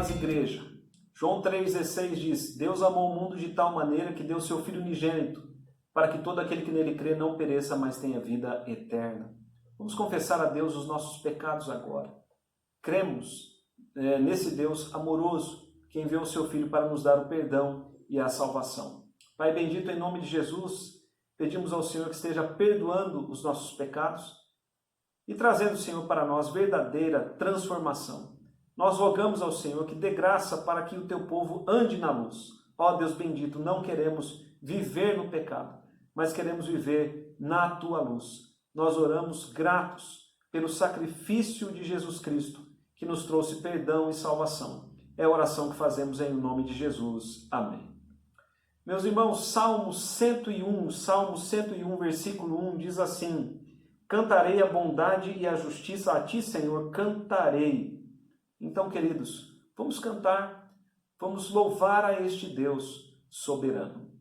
paz, igreja. João 3,16 diz: Deus amou o mundo de tal maneira que deu seu Filho unigênito, para que todo aquele que nele crê não pereça, mas tenha vida eterna. Vamos confessar a Deus os nossos pecados agora. Cremos nesse Deus amoroso, que enviou o seu Filho para nos dar o perdão e a salvação. Pai bendito, em nome de Jesus, pedimos ao Senhor que esteja perdoando os nossos pecados e trazendo, Senhor, para nós verdadeira transformação. Nós rogamos ao Senhor que dê graça para que o teu povo ande na luz. Ó Deus bendito, não queremos viver no pecado, mas queremos viver na tua luz. Nós oramos gratos pelo sacrifício de Jesus Cristo, que nos trouxe perdão e salvação. É a oração que fazemos em nome de Jesus. Amém. Meus irmãos, Salmo 101, versículo 1 diz assim: Cantarei a bondade e a justiça a ti, Senhor, cantarei. Então, queridos, vamos cantar, vamos louvar a este Deus soberano.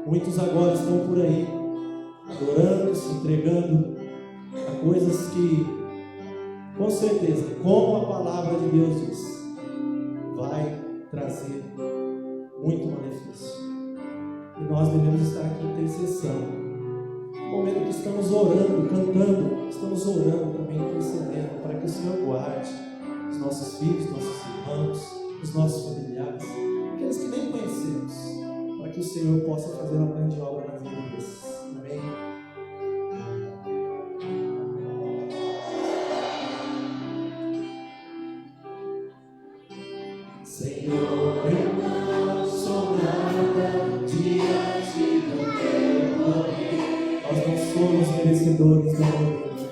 Muitos agora estão por aí, adorando, se entregando a coisas que, com certeza, como a palavra de Deus diz, vai trazer muito malefício. E nós devemos estar aqui em intercessão. No momento que estamos orando, cantando, estamos orando também, intercedendo, para que o Senhor guarde os nossos filhos, nossos irmãos, os nossos familiares, aqueles que nem conhecemos, para que o Senhor possa fazer uma grande obra na vida desses. Amém? Senhor, Nós não somos merecedores do amor dele.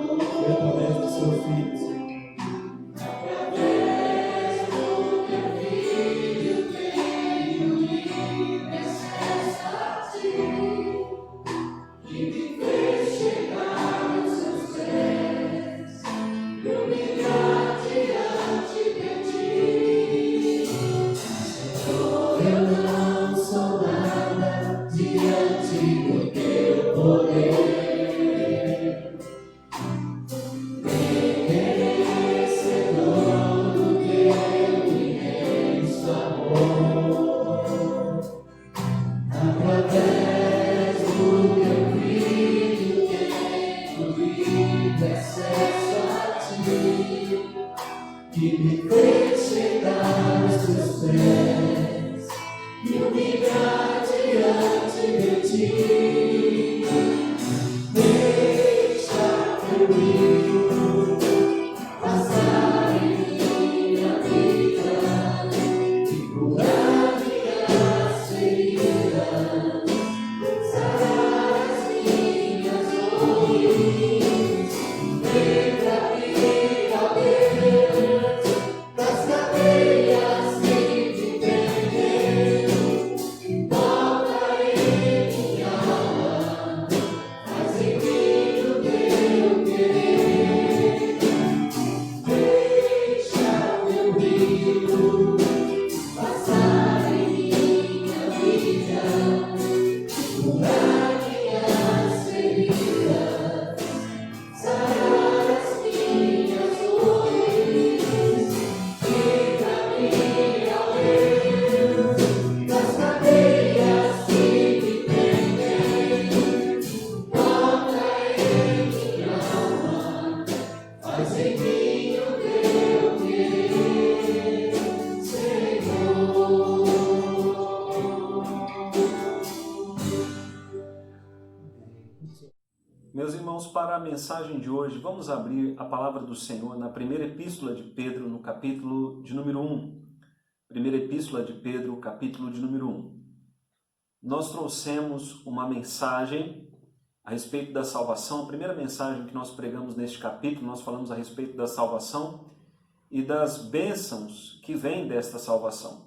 Foi através do seu Filho, Senhor. Que me fez chegar aos teus pés e humilhar diante de ti. Deixa teu rio passar em minha vida e curar minhas feridas, sarar as minhas dores. Livra-me, ó Deus, das cadeias que me prendem. Toca em minha alma, faz em mim o teu querer. Deixa o teu rio passar em minha vida, curar minhas feridas, sarar as minhas dores. Livra-me, ó Deus, das cadeias que me prendem. Toca em minha alma, faz em mim o teu querer, Senhor. Meus irmãos, para a mensagem de hoje, vamos abrir a palavra do Senhor na primeira epístola de Pedro, no capítulo de número 1. Primeira epístola de Pedro, capítulo de número 1. Nós trouxemos uma mensagem a respeito da salvação. A primeira mensagem que nós pregamos neste capítulo, nós falamos a respeito da salvação e das bênçãos que vêm desta salvação.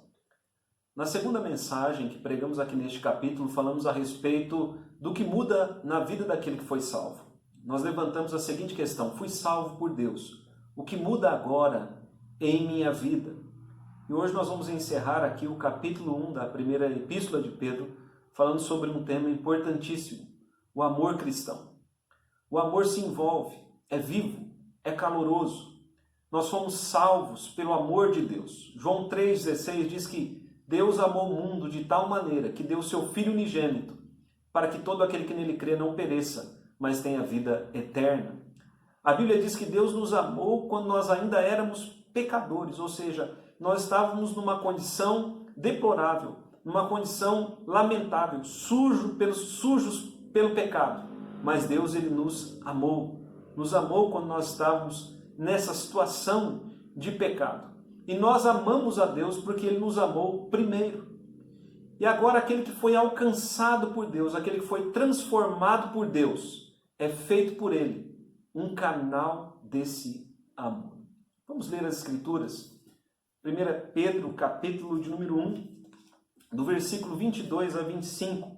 Na segunda mensagem que pregamos aqui neste capítulo, falamos a respeito do que muda na vida daquele que foi salvo. Nós levantamos a seguinte questão: fui salvo por Deus. O que muda agora em minha vida? E hoje nós vamos encerrar aqui o capítulo 1 da primeira epístola de Pedro, falando sobre um tema importantíssimo: o amor cristão. O amor se envolve, é vivo, é caloroso. Nós fomos salvos pelo amor de Deus. João 3,16 diz que Deus amou o mundo de tal maneira que deu o seu Filho unigênito, para que todo aquele que nele crê não pereça, mas tenha vida eterna. A Bíblia diz que Deus nos amou quando nós ainda éramos pecadores, ou seja, nós estávamos numa condição deplorável, numa condição lamentável, sujos pelo pecado. Mas Deus, ele nos amou quando nós estávamos nessa situação de pecado. E nós amamos a Deus porque Ele nos amou primeiro. E agora aquele que foi alcançado por Deus, aquele que foi transformado por Deus, é feito por Ele um canal desse amor. Vamos ler as Escrituras. 1 Pedro, capítulo de número 1, do versículo 22 a 25.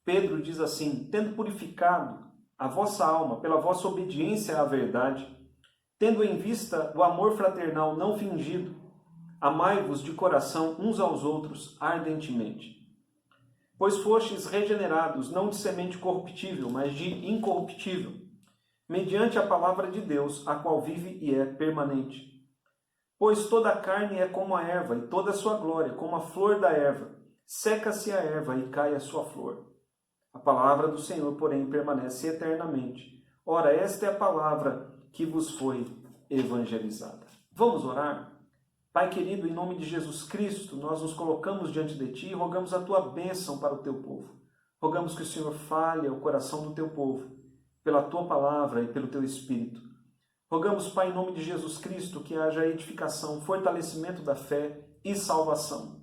Pedro diz assim: tendo purificado a vossa alma pela vossa obediência à verdade, tendo em vista o amor fraternal não fingido, amai-vos de coração uns aos outros ardentemente. Pois fostes regenerados, não de semente corruptível, mas de incorruptível, mediante a palavra de Deus, a qual vive e é permanente. Pois toda a carne é como a erva, e toda a sua glória como a flor da erva. Seca-se a erva e cai a sua flor. A palavra do Senhor, porém, permanece eternamente. Ora, esta é a palavra que vos foi evangelizada. Vamos orar? Pai querido, em nome de Jesus Cristo, nós nos colocamos diante de Ti e rogamos a Tua bênção para o Teu povo. Rogamos que o Senhor fale ao coração do Teu povo, pela Tua palavra e pelo Teu Espírito. Rogamos, Pai, em nome de Jesus Cristo, que haja edificação, fortalecimento da fé e salvação.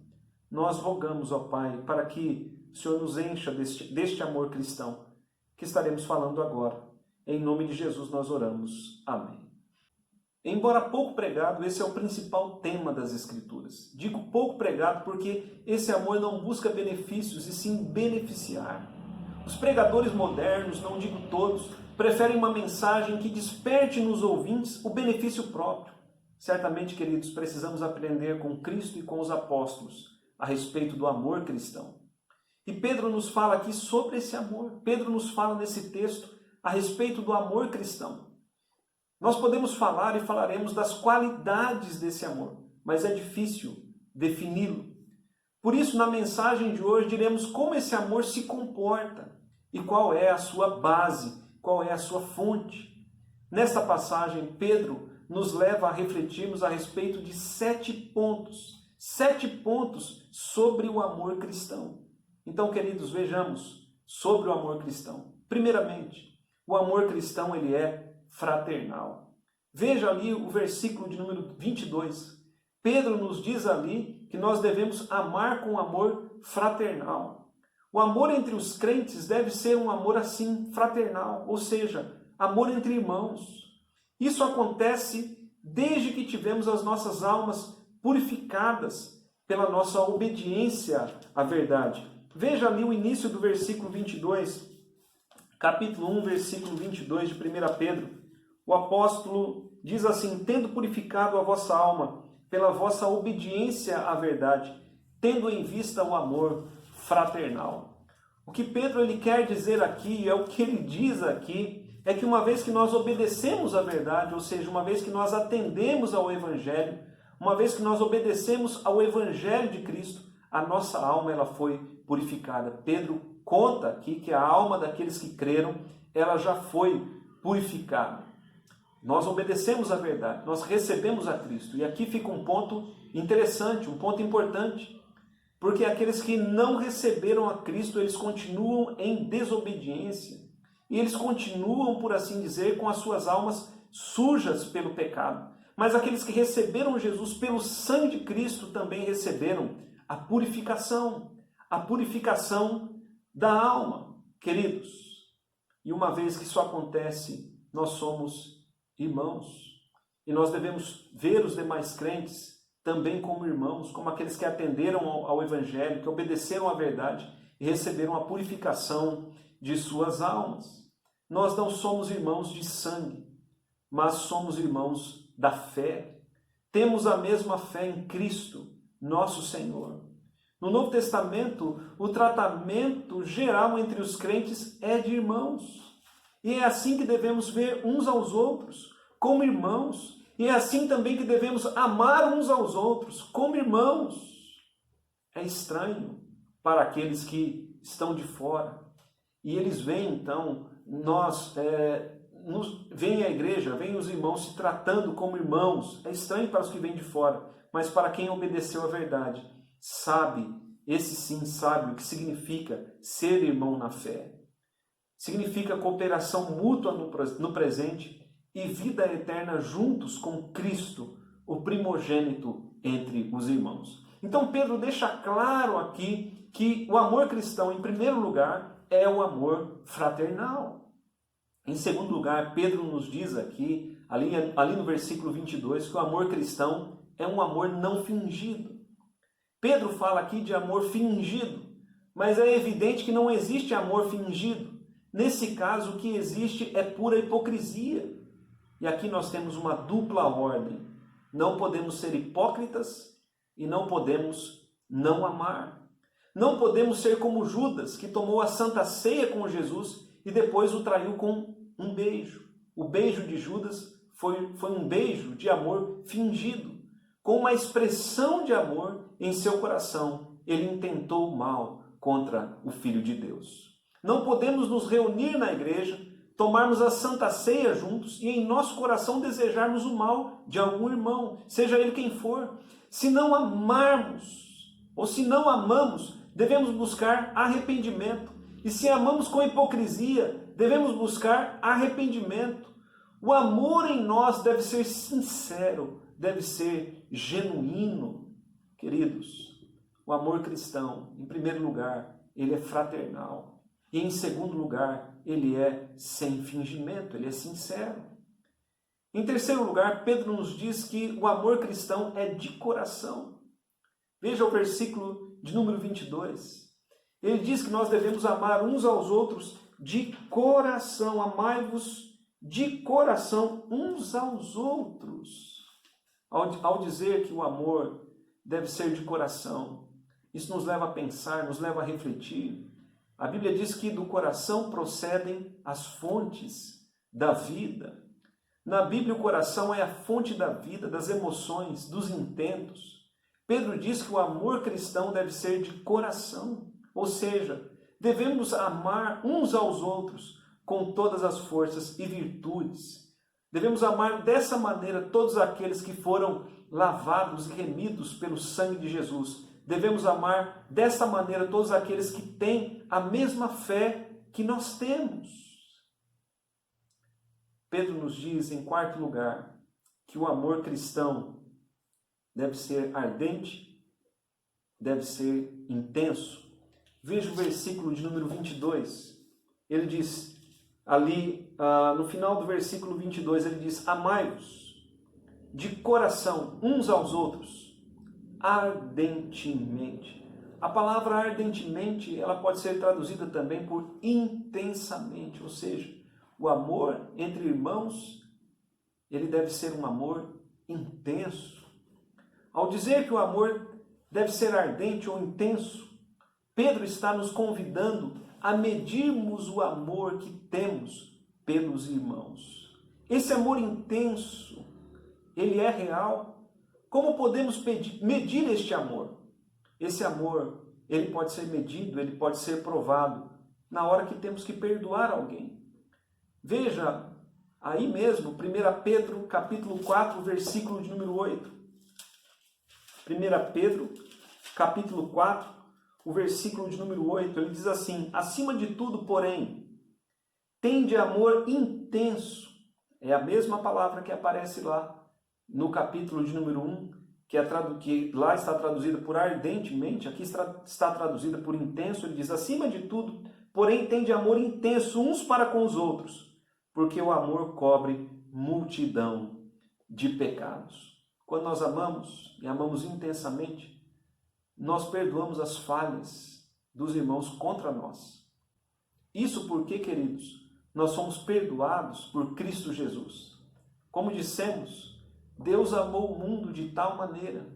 nós rogamos, ó Pai, para que o Senhor nos encha deste amor cristão, que estaremos falando agora. Em nome de Jesus nós oramos. Amém. Embora pouco pregado, esse é o principal tema das Escrituras. Digo pouco pregado porque esse amor não busca benefícios e sim beneficiar. Os pregadores modernos, não digo todos, preferem uma mensagem que desperte nos ouvintes o benefício próprio. Certamente, queridos, precisamos aprender com Cristo e com os apóstolos a respeito do amor cristão. E Pedro nos fala aqui sobre esse amor. Pedro nos fala nesse texto a respeito do amor cristão. Nós podemos falar e falaremos das qualidades desse amor, mas é difícil defini-lo. Por isso, na mensagem de hoje, diremos como esse amor se comporta e qual é a sua base, qual é a sua fonte. Nesta passagem, Pedro nos leva a refletirmos a respeito de 7 pontos. 7 pontos sobre o amor cristão. Então, queridos, vejamos sobre o amor cristão. Primeiramente, o amor cristão ele é fraternal. Veja ali o versículo de número 22. Pedro nos diz ali que nós devemos amar com amor fraternal. O amor entre os crentes deve ser um amor assim, fraternal, ou seja, amor entre irmãos. Isso acontece desde que tivemos as nossas almas purificadas pela nossa obediência à verdade. Veja ali o início do versículo 22, capítulo 1, versículo 22 de 1 Pedro. O apóstolo diz assim: tendo purificado a vossa alma pela vossa obediência à verdade, tendo em vista o amor fraternal. O que Pedro ele quer dizer aqui, é o que ele diz aqui, é que uma vez que nós obedecemos à verdade, ou seja, uma vez que nós atendemos ao Evangelho, uma vez que nós obedecemos ao Evangelho de Cristo, a nossa alma ela foi purificada. Pedro conta aqui que a alma daqueles que creram, ela já foi purificada. Nós obedecemos à verdade, nós recebemos a Cristo. E aqui fica um ponto interessante, um ponto importante. Porque aqueles que não receberam a Cristo, eles continuam em desobediência. E eles continuam, por assim dizer, com as suas almas sujas pelo pecado. Mas aqueles que receberam Jesus pelo sangue de Cristo também receberam a purificação da alma, queridos. E uma vez que isso acontece, nós somos irmãos. E nós devemos ver os demais crentes também como irmãos, como aqueles que atenderam ao Evangelho, que obedeceram à verdade e receberam a purificação de suas almas. Nós não somos irmãos de sangue, mas somos irmãos da fé. Temos a mesma fé em Cristo, nosso Senhor. No Novo Testamento, o tratamento geral entre os crentes é de irmãos. E é assim que devemos ver uns aos outros, como irmãos. E é assim também que devemos amar uns aos outros, como irmãos. É estranho para aqueles que estão de fora. E eles veem, então, vem a igreja, vem os irmãos se tratando como irmãos. É estranho para os que vêm de fora, mas para quem obedeceu à verdade, sabe, esse sim sabe o que significa ser irmão na fé. Significa cooperação mútua no presente e vida eterna juntos com Cristo, o primogênito entre os irmãos. Então Pedro deixa claro aqui que o amor cristão, em primeiro lugar, é o amor fraternal. Em segundo lugar, Pedro nos diz aqui, ali no versículo 22, que o amor cristão é um amor não fingido. Pedro fala aqui de amor fingido, mas é evidente que não existe amor fingido. Nesse caso, o que existe é pura hipocrisia. E aqui nós temos uma dupla ordem. Não podemos ser hipócritas e não podemos não amar. Não podemos ser como Judas, que tomou a Santa Ceia com Jesus e depois o traiu com um beijo. O beijo de Judas foi um beijo de amor fingido. Com uma expressão de amor em seu coração, ele intentou o mal contra o Filho de Deus. Não podemos nos reunir na igreja, tomarmos a Santa Ceia juntos e em nosso coração desejarmos o mal de algum irmão, seja ele quem for. Se não amarmos, ou se não amamos, devemos buscar arrependimento. E se amamos com hipocrisia, devemos buscar arrependimento. O amor em nós deve ser sincero, deve ser genuíno. Queridos, O amor cristão, em primeiro lugar, ele é fraternal. E em segundo lugar, ele é sem fingimento, ele é sincero. Em terceiro lugar, Pedro nos diz que o amor cristão é de coração. Veja o versículo de número 22. Ele diz que nós devemos amar uns aos outros de coração. Amai-vos de coração uns aos outros. Ao dizer que o amor deve ser de coração, isso nos leva a pensar, nos leva a refletir. A Bíblia diz que do coração procedem as fontes da vida. Na Bíblia, o coração é a fonte da vida, das emoções, dos intentos. Pedro diz que o amor cristão deve ser de coração, ou seja, devemos amar uns aos outros com todas as forças e virtudes. Devemos amar dessa maneira todos aqueles que foram lavados e remidos pelo sangue de Jesus. Devemos amar dessa maneira todos aqueles que têm a mesma fé que nós temos. Pedro nos diz, em quarto lugar, que o amor cristão deve ser ardente, deve ser intenso. Veja o versículo de número 22. Ele diz, ali no final do versículo 22, ele diz, amai-vos de coração uns aos outros, ardentemente. A palavra ardentemente, ela pode ser traduzida também por intensamente, ou seja, o amor entre irmãos, ele deve ser um amor intenso. Ao dizer que o amor deve ser ardente ou intenso, Pedro está nos convidando a medirmos o amor que temos pelos irmãos. Esse amor intenso, ele é real? Como podemos medir este amor? Esse amor, ele pode ser medido, ele pode ser provado na hora que temos que perdoar alguém. Veja aí mesmo, 1 Pedro capítulo 4, versículo de número 8. 1 Pedro capítulo 4, o versículo de número 8, ele diz assim, acima de tudo, porém, tende amor intenso. É a mesma palavra que aparece lá no capítulo de número 1, que lá está traduzida por ardentemente, aqui está traduzida por intenso. Ele diz, acima de tudo, porém, tende amor intenso uns para com os outros, porque o amor cobre multidão de pecados. Quando nós amamos, e amamos intensamente, nós perdoamos as falhas dos irmãos contra nós. Isso porque, queridos, nós somos perdoados por Cristo Jesus. Como dissemos, Deus amou o mundo de tal maneira,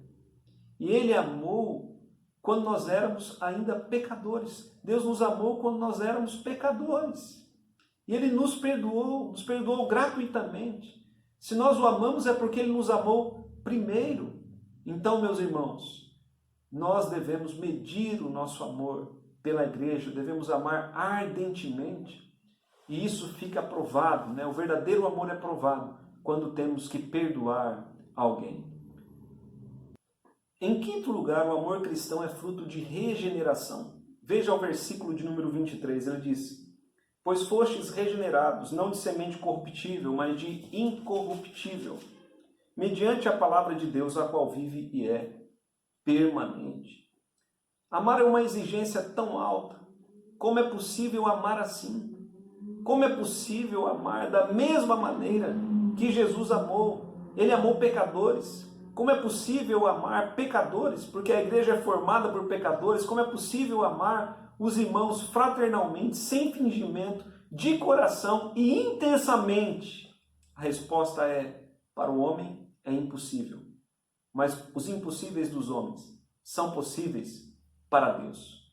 e Ele amou quando nós éramos ainda pecadores. Deus nos amou quando nós éramos pecadores. E Ele nos perdoou gratuitamente. Se nós o amamos é porque Ele nos amou primeiro. Então, meus irmãos, nós devemos medir o nosso amor pela igreja, devemos amar ardentemente. E isso fica provado, né? O verdadeiro amor é provado quando temos que perdoar alguém. Em quinto lugar, o amor cristão é fruto de regeneração. Veja o versículo de número 23, ele diz, pois fostes regenerados, não de semente corruptível, mas de incorruptível, mediante a palavra de Deus, a qual vive e é permanente. Amar é uma exigência tão alta. Como é possível amar assim? Como é possível amar da mesma maneira que Jesus amou? Ele amou pecadores. Como é possível amar pecadores? Porque a igreja é formada por pecadores. Como é possível amar os irmãos fraternalmente, sem fingimento, de coração e intensamente? A resposta é, para o homem é impossível. Mas os impossíveis dos homens são possíveis para Deus.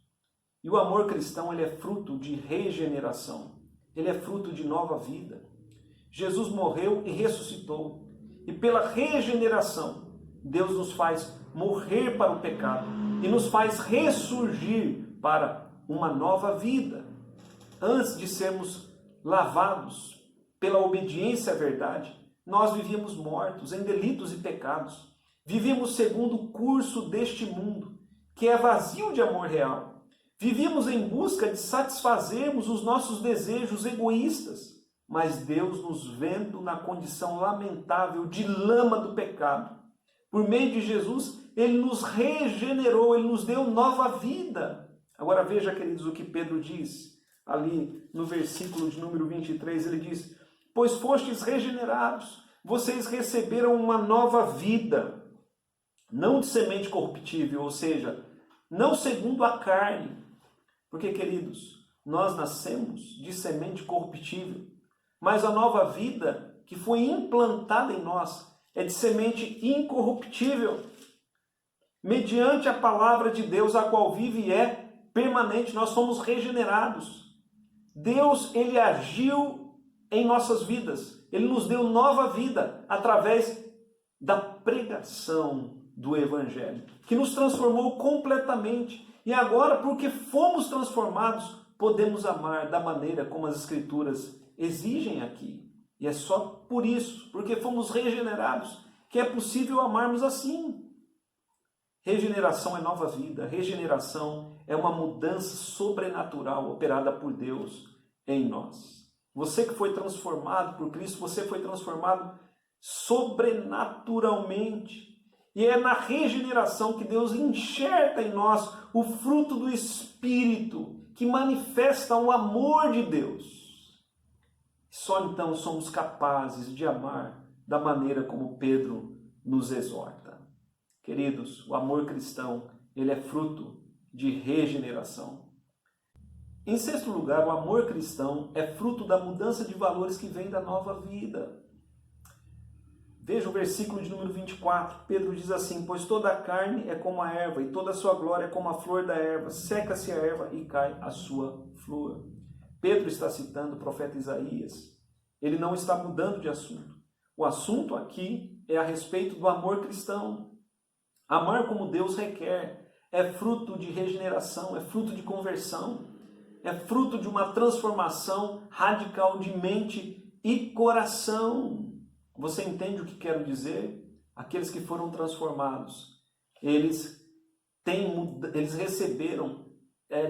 E o amor cristão, ele é fruto de regeneração. Ele é fruto de nova vida. Jesus morreu e ressuscitou. E pela regeneração, Deus nos faz morrer para o pecado e nos faz ressurgir para uma nova vida. Antes de sermos lavados pela obediência à verdade, nós vivíamos mortos em delitos e pecados. Vivíamos segundo o curso deste mundo, que é vazio de amor real. Vivíamos em busca de satisfazermos os nossos desejos egoístas, mas Deus, nos vendo na condição lamentável de lama do pecado, por meio de Jesus, Ele nos regenerou, Ele nos deu nova vida. Agora veja, queridos, o que Pedro diz ali no versículo de número 23, ele diz: pois fostes regenerados, vocês receberam uma nova vida, não de semente corruptível, ou seja, não segundo a carne. Porque, queridos, nós nascemos de semente corruptível, mas a nova vida que foi implantada em nós é de semente incorruptível, mediante a palavra de Deus, a qual vive e é permanente. Nós somos regenerados. Deus, Ele agiu em nossas vidas. Ele nos deu nova vida através da pregação do Evangelho, que nos transformou completamente. E agora, porque fomos transformados, podemos amar da maneira como as Escrituras exigem aqui. E é só por isso, porque fomos regenerados, que é possível amarmos assim. Regeneração é nova vida, regeneração é uma mudança sobrenatural operada por Deus em nós. Você que foi transformado por Cristo, você foi transformado sobrenaturalmente. E é na regeneração que Deus enxerta em nós o fruto do Espírito, que manifesta o amor de Deus. Só então somos capazes de amar da maneira como Pedro nos exorta. Queridos, o amor cristão, ele é fruto de regeneração. Em sexto lugar, o amor cristão é fruto da mudança de valores que vem da nova vida. Veja o versículo de número 24. Pedro diz assim: pois toda a carne é como a erva, e toda a sua glória é como a flor da erva. Seca-se a erva e cai a sua flor. Pedro está citando o profeta Isaías. Ele não está mudando de assunto. O assunto aqui é a respeito do amor cristão. Amar como Deus requer é fruto de regeneração, é fruto de conversão, é fruto de uma transformação radical de mente e coração. Você entende o que quero dizer? Aqueles que foram transformados, eles receberam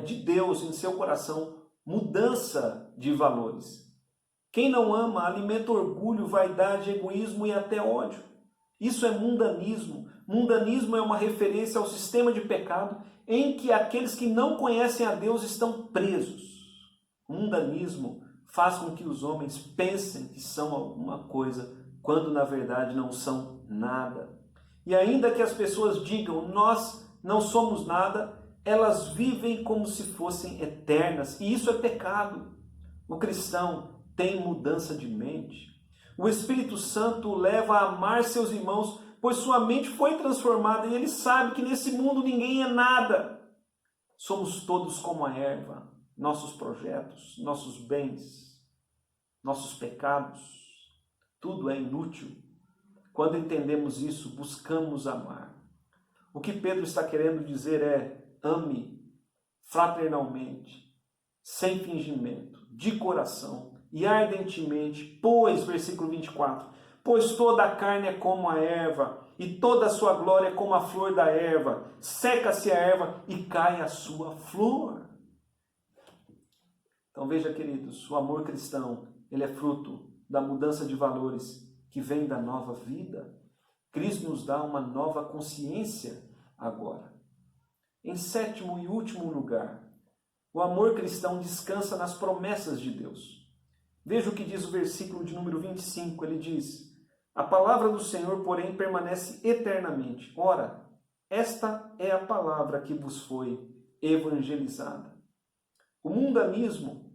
de Deus em seu coração mudança de valores. Quem não ama alimenta orgulho, vaidade, egoísmo e até ódio. Isso é mundanismo. Mundanismo é uma referência ao sistema de pecado em que aqueles que não conhecem a Deus estão presos. Mundanismo faz com que os homens pensem que são alguma coisa, quando na verdade não são nada. E ainda que as pessoas digam, nós não somos nada, elas vivem como se fossem eternas, e isso é pecado. O cristão tem mudança de mente. O Espírito Santo o leva a amar seus irmãos, pois sua mente foi transformada e ele sabe que nesse mundo ninguém é nada. Somos todos como a erva, nossos projetos, nossos bens, nossos pecados, tudo é inútil. Quando entendemos isso, buscamos amar. O que Pedro está querendo dizer é: ame fraternalmente, sem fingimento, de coração e ardentemente, pois, versículo 24, pois toda a carne é como a erva, e toda a sua glória é como a flor da erva. Seca-se a erva e cai a sua flor. Então veja, queridos, o amor cristão, ele é fruto da mudança de valores que vem da nova vida. Cristo nos dá uma nova consciência agora. Em sétimo e último lugar, o amor cristão descansa nas promessas de Deus. Veja o que diz o versículo de número 25, ele diz: a palavra do Senhor, porém, permanece eternamente. Ora, esta é a palavra que vos foi evangelizada. O mundanismo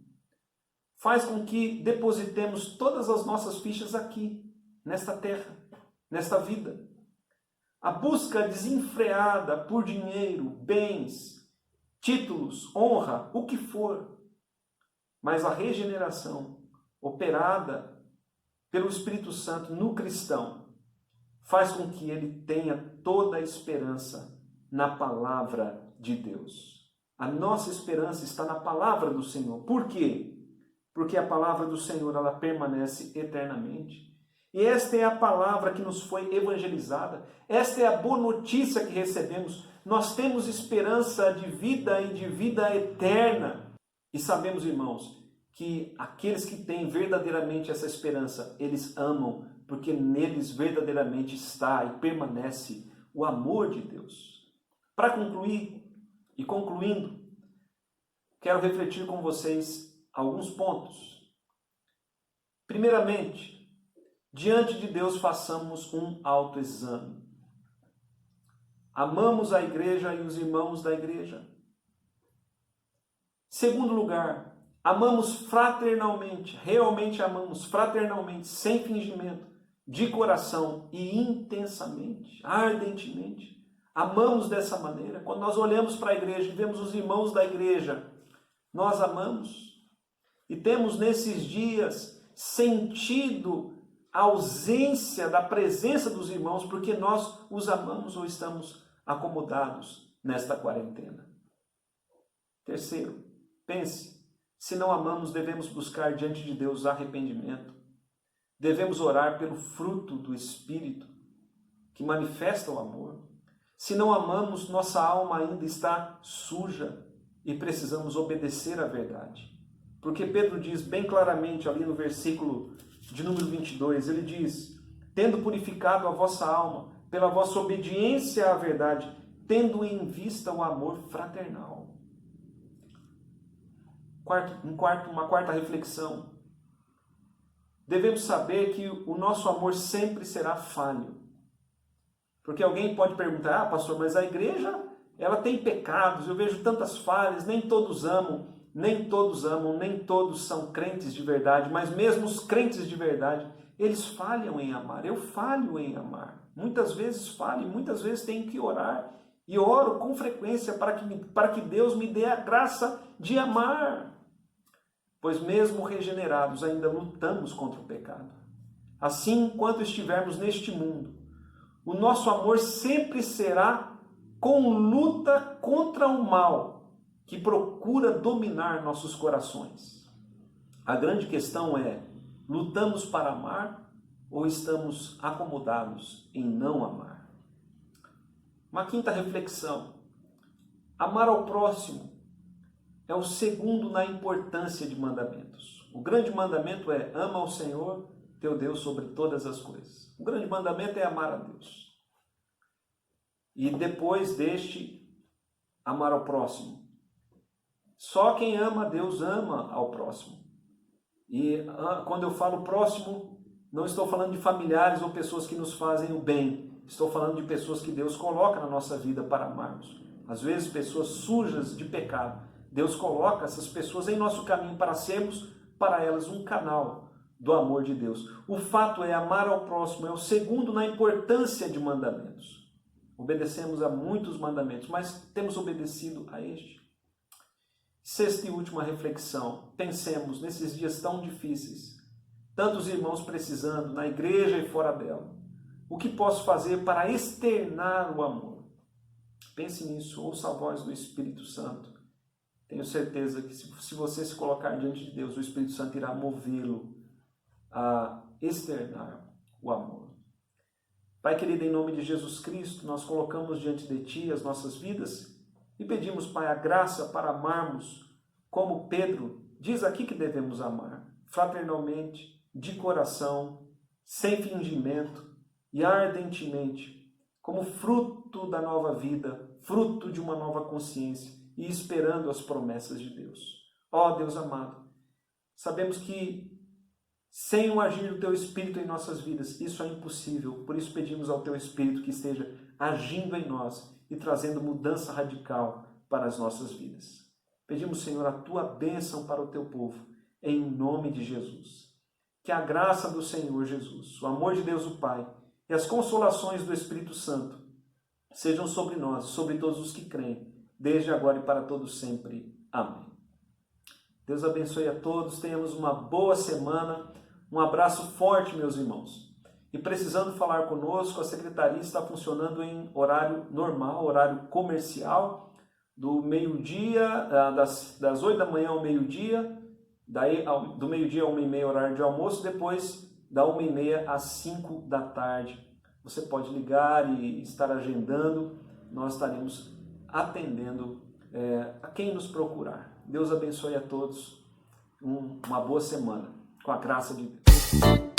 faz com que depositemos todas as nossas fichas aqui, nesta terra, nesta vida. A busca desenfreada por dinheiro, bens, títulos, honra, o que for. Mas a regeneração operada pelo Espírito Santo no cristão faz com que ele tenha toda a esperança na palavra de Deus. A nossa esperança está na palavra do Senhor. Por quê? Porque a palavra do Senhor, ela permanece eternamente. E esta é a palavra que nos foi evangelizada. Esta é a boa notícia que recebemos. Nós temos esperança de vida e de vida eterna. E sabemos, irmãos, que aqueles que têm verdadeiramente essa esperança, eles amam, porque neles verdadeiramente está e permanece o amor de Deus. Para concluir e concluindo, quero refletir com vocês alguns pontos. Primeiramente, diante de Deus façamos um autoexame. Amamos a igreja e os irmãos da igreja? Segundo lugar, amamos fraternalmente, realmente amamos fraternalmente, sem fingimento, de coração e intensamente, ardentemente. Amamos dessa maneira. Quando nós olhamos para a igreja e vemos os irmãos da igreja, nós amamos. E temos nesses dias sentido a ausência da presença dos irmãos porque nós os amamos ou estamos acomodados nesta quarentena. Terceiro, pense, se não amamos, devemos buscar diante de Deus arrependimento. Devemos orar pelo fruto do Espírito que manifesta o amor. Se não amamos, nossa alma ainda está suja e precisamos obedecer à verdade. Porque Pedro diz bem claramente ali no versículo de número 22, ele diz: tendo purificado a vossa alma pela vossa obediência à verdade, tendo em vista o amor fraternal. Uma quarta reflexão. Devemos saber que o nosso amor sempre será falho. Porque alguém pode perguntar: pastor, mas a igreja, ela tem pecados, eu vejo tantas falhas, nem todos amam, nem todos são crentes de verdade, mas mesmo os crentes de verdade, eles falham em amar. Eu falho em amar. Muitas vezes falho, muitas vezes tenho que orar. E oro com frequência para que Deus me dê a graça de amar. Pois mesmo regenerados, ainda lutamos contra o pecado. Assim, enquanto estivermos neste mundo, o nosso amor sempre será com luta contra o mal que procura dominar nossos corações. A grande questão é: lutamos para amar ou estamos acomodados em não amar? Uma quinta reflexão. Amar ao próximo é o segundo na importância de mandamentos. O grande mandamento é: ama ao Senhor teu Deus sobre todas as coisas. O grande mandamento é amar a Deus. E depois deste, amar ao próximo. Só quem ama a Deus ama ao próximo. E quando eu falo próximo, não estou falando de familiares ou pessoas que nos fazem o bem. Estou falando de pessoas que Deus coloca na nossa vida para amarmos. Às vezes, pessoas sujas de pecado. Deus coloca essas pessoas em nosso caminho para sermos, para elas, um canal do amor de Deus. O fato é, amar ao próximo é o segundo na importância de mandamentos. Obedecemos a muitos mandamentos, mas temos obedecido a este. Sexta e última reflexão. Pensemos nesses dias tão difíceis, tantos irmãos precisando, na igreja e fora dela. O que posso fazer para externar o amor? Pense nisso, ouça a voz do Espírito Santo. Tenho certeza que se você se colocar diante de Deus, o Espírito Santo irá movê-lo a externar o amor. Pai querido, em nome de Jesus Cristo, nós colocamos diante de Ti as nossas vidas e pedimos, Pai, a graça para amarmos como Pedro diz aqui que devemos amar, fraternalmente, de coração, sem fingimento e ardentemente, como fruto da nova vida, fruto de uma nova consciência e esperando as promessas de Deus. Ó Deus amado, sabemos que sem o agir do Teu Espírito em nossas vidas, isso é impossível. Por isso pedimos ao Teu Espírito que esteja agindo em nós e trazendo mudança radical para as nossas vidas. Pedimos, Senhor, a Tua bênção para o Teu povo, em nome de Jesus. Que a graça do Senhor Jesus, o amor de Deus o Pai e as consolações do Espírito Santo sejam sobre nós, sobre todos os que creem, desde agora e para todos sempre. Amém. Deus abençoe a todos, tenhamos uma boa semana, um abraço forte, meus irmãos. E precisando falar conosco, a secretaria está funcionando em horário normal, horário comercial, do meio-dia, das 8 da manhã ao meio-dia, daí do meio-dia a 1h30 horário de almoço, depois da 1h30 às 5 da tarde. Você pode ligar e estar agendando, nós estaremos atendendo a quem nos procurar. Deus abençoe a todos, uma boa semana, com a graça de Deus.